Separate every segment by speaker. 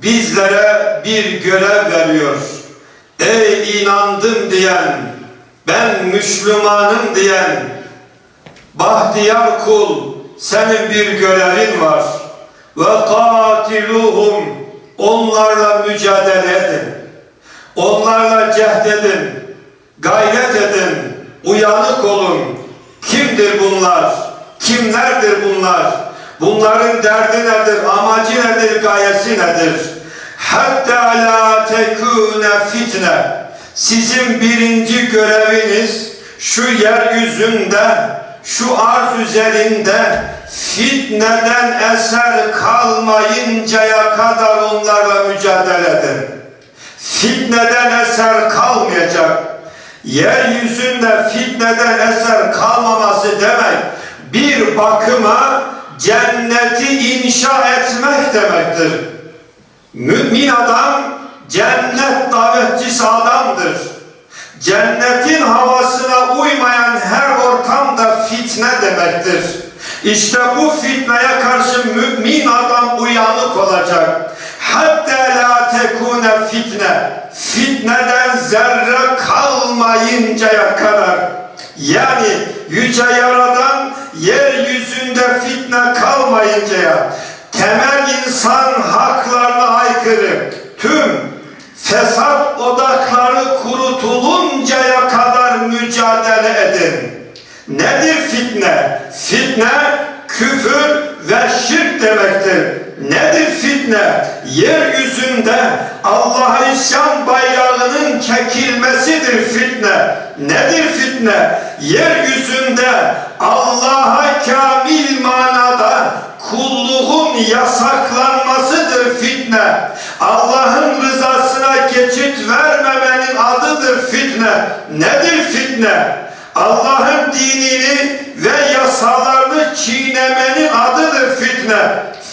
Speaker 1: bizlere bir görev veriyor. Ey inandım diyen, ben Müslümanım diyen bahtiyar kul, senin bir görevin var. Ve katiluhum, onlarla mücadele edin. Onlarla cehd edin. Gayret edin. Uyanık olun. Kimdir bunlar? Kimlerdir bunlar? Bunların derdi nedir? Amacı nedir? Gayesi nedir? Hatta la tekune fitne. Sizin birinci göreviniz şu yeryüzünde, şu arz üzerinde fitneden eser kalmayıncaya kadar onlarla mücadele edin. Fitneden eser kalmayacak. Yeryüzünde fitneden eser kalmaması demek, bir bakıma cenneti inşa etmek demektir. Mümin adam cennet davetçisi adamdır. Cennetin havasına uymayan her ortamda fitne demektir. İşte bu fitneye karşı mümin adam uyanık olacak. Hatta la tekune fitne. Fitneden zerre kalmayıncaya kadar. Yani Yüce Yaradan yeryüzünde fitne kalmayıncaya, temel insan haklarına aykırı tüm fesat odakları kurutuluncaya kadar mücadele edin. Nedir fitne? Fitne küfür ve şirk demektir. Nedir fitne? Yeryüzünde Allah'a isyan bayrağının çekilmesidir fitne. Nedir fitne? Yeryüzünde Allah'a kamil manada kulluğun yasaklanmasıdır fitne. Allah'ın rızasına geçit vermemenin adıdır fitne. Nedir fitne? Allah'ın dinini ve yasalarını çiğnemenin adıdır fitne.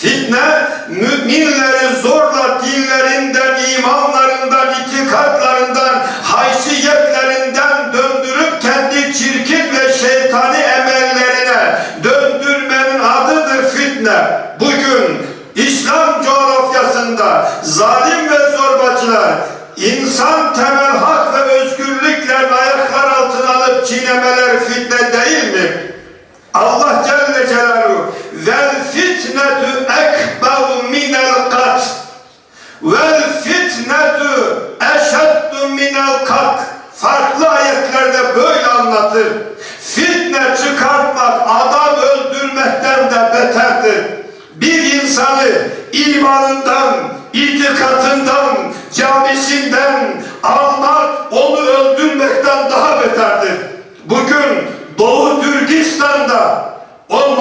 Speaker 1: Fitne, müminleri zorla dinlerinden, imanlarından, itikatlarından, haysiyetlerinden döndürüp kendi çirkin ve şeytani emellerine döndürmenin adıdır fitne. Bugün İslam coğrafyasında zalim ve zorbacılar insan temel hak ve özgürlüklerini ayaklar altına alıp çiğnemeler fitne değil mi? Allah Celle Celaluhu vel fitnetu ekberu minel kat vel fitnetu eşeddu minel kat. Farklı ayetlerde böyle anlatır. Fitne çıkartmak adam öldürmekten de beterdir. Bir insanı imanından, itikatından, camisinden almak onu öldürmekten daha beterdir. Bugün Doğu Türkistan'da o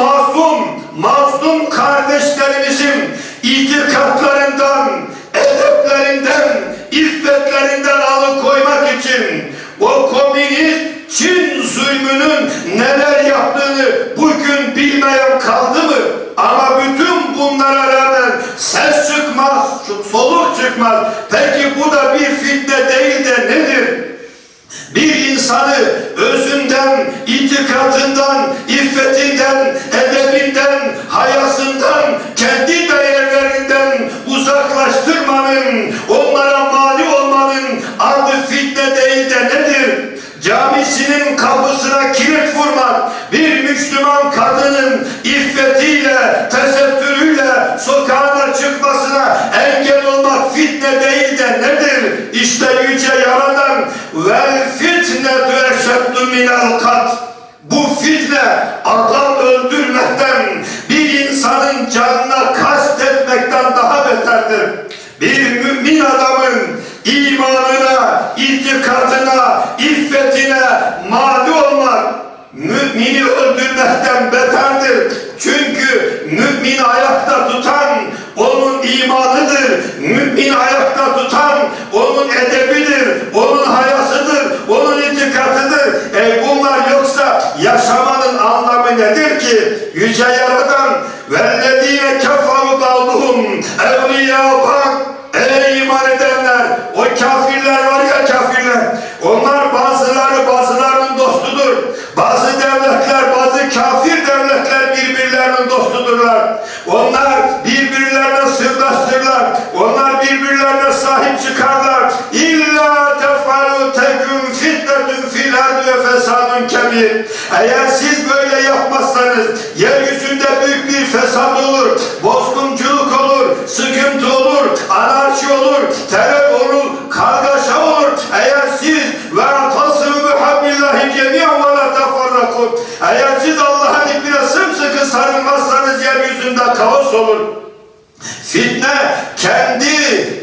Speaker 1: mazlum kardeşlerimizin itikatlarından, edeplerinden, iffetlerinden alıkoymak için o komünist Çin zulmünün neler yaptığını bugün bilmeyen kaldı mı? Ama bütün bunlara rağmen ses çıkmaz, soluk çıkmaz. Peki bu da bir fitne değil de nedir? Bir insanı özünden, itikadından, iffetinden, edebinden, hayasından, kendi değerlerinden uzaklaştırmanın, onlara mani olmanın adı fitne değil de nedir? Camisinin kapısına kilit vurmak, bir Müslüman kadının iffetiyle, tesettürüyle sokağına çıkmasına engel olmak fitne değil de nedir? İşte Yüce Yaradan vel fitnetu eşeddu minel kat. Bu fitne adam öldürmekten, bir insanın canına kastetmekten daha beterdir. Bir mümin adamın imanına, itikadına, iffetine mani olmak mümini öldürmekten beterdir. Çünkü mümini ayakta tutan onun imanıdır. Mümini ayakta tutan onun edebidir, onun hayasıdır, onun itikatıdır. Bunlar yoksa yaşamanın anlamı nedir ki? Yüce Yaradan vellezine keferu ba'duhum evliya bak. Ey iman edenler, o kafirler var ya kafirler, onlar bazılarının dostudur. Bazı devletler, bazı kafir devletler birbirlerinin dostudurlar. Onlar birbirlerine sırdaştırlar. Onlar Eğer siz böyle yapmazsanız yeryüzünde büyük bir fesat olur, bozgunculuk olur, sıkıntı olur, anarşi olur, terör olur, kargaşa olur. Eğer siz ve atasımı bihablillahi cemiyen ve la teferrakun, eğer siz Allah'ın ipine sımsıkı sarılmazsanız yeryüzünde kaos olur. Fitne kendi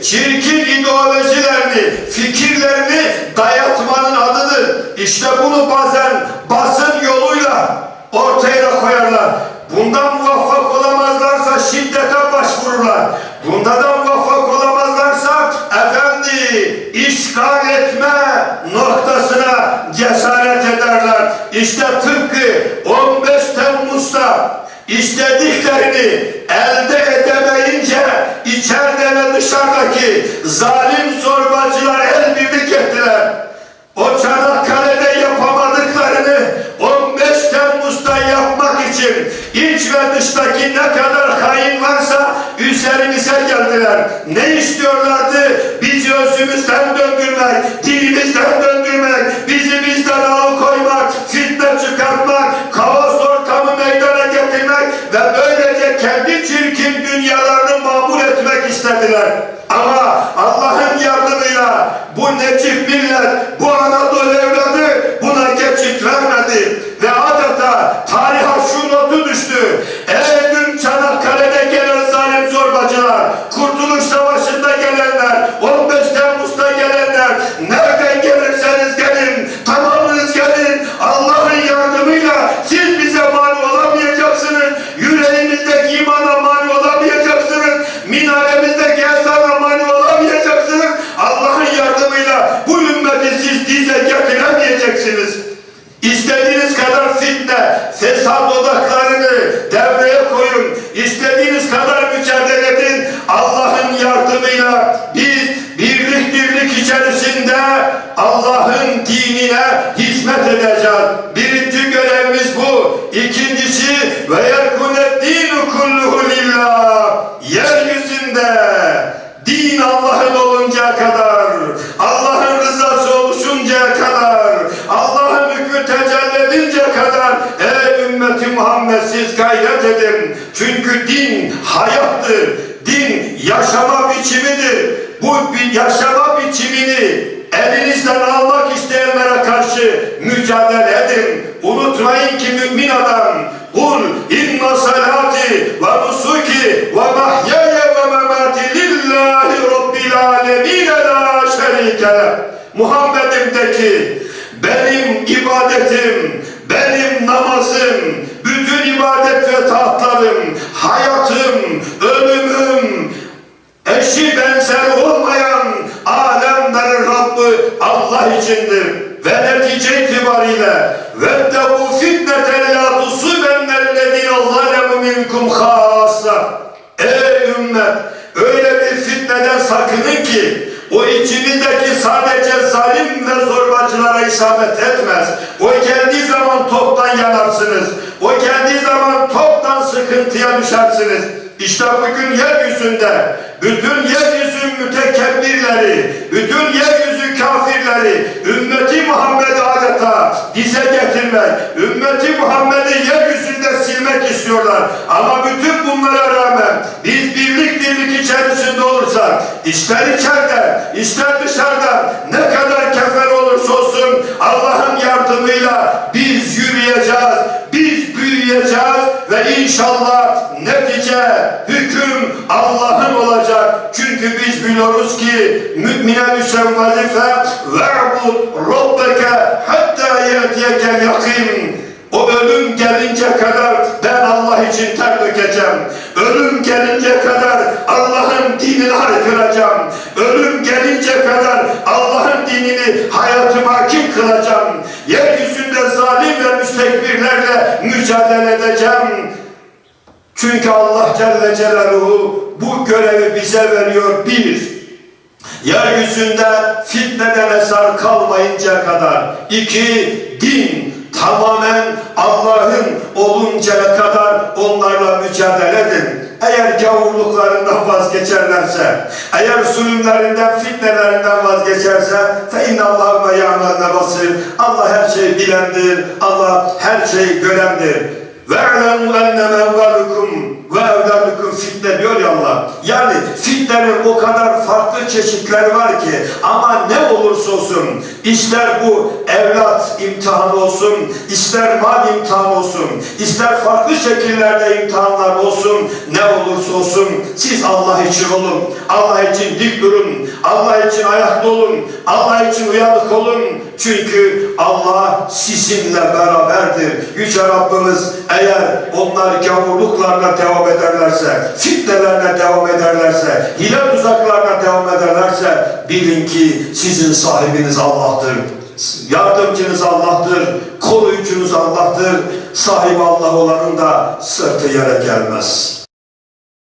Speaker 1: çirkin ideolojilerini, fikirlerini dayatmanın adıdır. İşte bunu bazen basın yoluyla ortaya koyarlar. Bundan muvaffak olamazlarsa şiddete başvururlar. Bunda da muvaffak olamazlarsa işgal etme noktasına cesaret ederler. İşte tıpkı 15 Temmuz'da istediklerini elde edemeyince içeride ve dışarıdaki zalim zorbacılar el birlik ettiler. O Çanakkale'de yapamadıklarını 15 Temmuz'da yapmak için iç ve dıştaki ne kadar hain varsa üzerimize geldiler. Ne istiyorlardı? Bizi özümüzden döndürmek, dilimizden döndürmek, bizi bizden alıkoymak, fitne çıkartmak, kaos ortamı meydana getirmek ve böylece kendi çirkin dünyalarını mamur etmek istediler. Ama Allah'ın yardımıyla bu necip millet, bu Anadolu evladı buna geçit vermedi ve adeta tarihe şu notu düştü. Dün Çanakkale'de gelen zalim zorbacılar, Kurtuluş Savaşı'nda gelenler, 15 Temmuz'da gelenler, nereden gelirseniz gelin, tamamınız gelin, Allah'ın yardımıyla siz bize mani olamayacaksınız, yüreğimizdeki imana mani olamayacaksınız, minaremizdeki ezana mani olamayacaksınız, Allah'ın yardımıyla bu ümmeti siz dize getiremeyeceksiniz. İstediğiniz kadar fitne, fesat odaklarını devreye koyun. İstediğiniz kadar mücadele edin. Allah'ın yardımıyla biz birlik dirlik içerisinde Allah'ın dinine hizmet edeceğiz. Birinci görevimiz bu. İkincisi ve yerkuneddinu kulluhu lillah. Yeryüzünde din Allah'ın oluncaya kadar, Allah'ın rızası oluşuncaya kadar, Allah'ın hükmü tecelli edinceye kadar ey ümmeti Muhammed siz gayret edin. Çünkü din hayattır. Din yaşama biçimidir. Bu yaşama biçimini elinizden almak isteyenlere karşı mücadele edin. Unutmayın ki mümin adam kul inna salati ve nusuki ve mahyaya ve memati lillahi rabbil alemin la şerike. Muhammed'imdeki benim ibadetim, benim namazım, bütün ibadet ve taatlarım, hayatım, ölümüm, eşi benzeri olmayan alemlerin Rabbi Allah içindir. Ve netice itibariyle وَاتَّقُوا فِتْنَةً لَا تُصِيبَنَّ الَّذِينَ ظَلَمُوا مِنْكُمْ خَاصَّةً. Ey ümmet! Öyle bir fitneden sakının ki o içimizdeki sadece zalim ve zorbacılara isabet etmez. O geldiği zaman toptan yanarsınız. O geldiği zaman toptan sıkıntıya düşersiniz. İşte bugün yeryüzünde bütün yeryüzü mütekebbirleri, bütün yeryüzü kafirleri ümmeti Muhammed'i adeta dize getirmek, ümmeti Muhammed'i yeryüzünde silmek istiyorlar. Ama bütün bunlara rağmen biz birlik dirlik içerisinde olursak, ister içeride, ister dışarıda ne kadar kefer olursa olsun Allah'ın yardımıyla biz yürüyeceğiz, biz büyüyeceğiz ve inşallah netice, hüküm Allah'ın olacak. Çünkü biz biliyoruz ki mümine düşen vazife ve'bud rabbeke hatta ye'tiyekel yakin. O ölüm gelince kadar ben Allah için ter dökeceğim. Ölüm gelince kadar Allah'ın dinini haykıracağım. Ölüm gelince kadar Allah'ın dinini hayatıma hakim kılacağım. Yeryüzünde zalim ve müstekbirlerle mücadele edeceğim. Çünkü Allah Celle Celaluhu bu görevi bize veriyor. Bir, yeryüzünde fitneden eser kalmayıncaya kadar. İki, din tamamen Allah'ın oluncaya kadar onlarla mücadele edin. Eğer gavurluklarından vazgeçin. vazgeçerlerse, eğer zulümlerinden, fitnelerinden vazgeçerse فَاِنَّ اللّٰهُ وَيَعْمَلْنَ basir. Allah her şeyi bilendir, Allah her şeyi görendir. وَاَعْلَمُوا اَنَّمَا اَوْلَادُكُمْ وَاَوْلَادُكُمْ fitne diyor ya Allah. Yani fitnenin o kadar farklı çeşitleri var ki, ama ne olursa olsun, ister bu evlat imtihanı olsun, ister mal imtihanı olsun, ister farklı şekillerde imtihanlar olsun, ne olursa olsun siz Allah için olun, Allah için dik durun, Allah için ayakta olun, Allah için uyanık olun. Çünkü Allah sizinle beraberdir. Yüce Rabbimiz, eğer onlar gavurluklarına devam ederlerse, fitnelerine devam ederlerse, hile tuzaklarına devam ederlerse, bilin ki sizin sahibiniz Allah'tır. Yardımcınız Allah'tır, koruyucunuz Allah'tır. Sahibi Allah olanın da sırtı yere gelmez.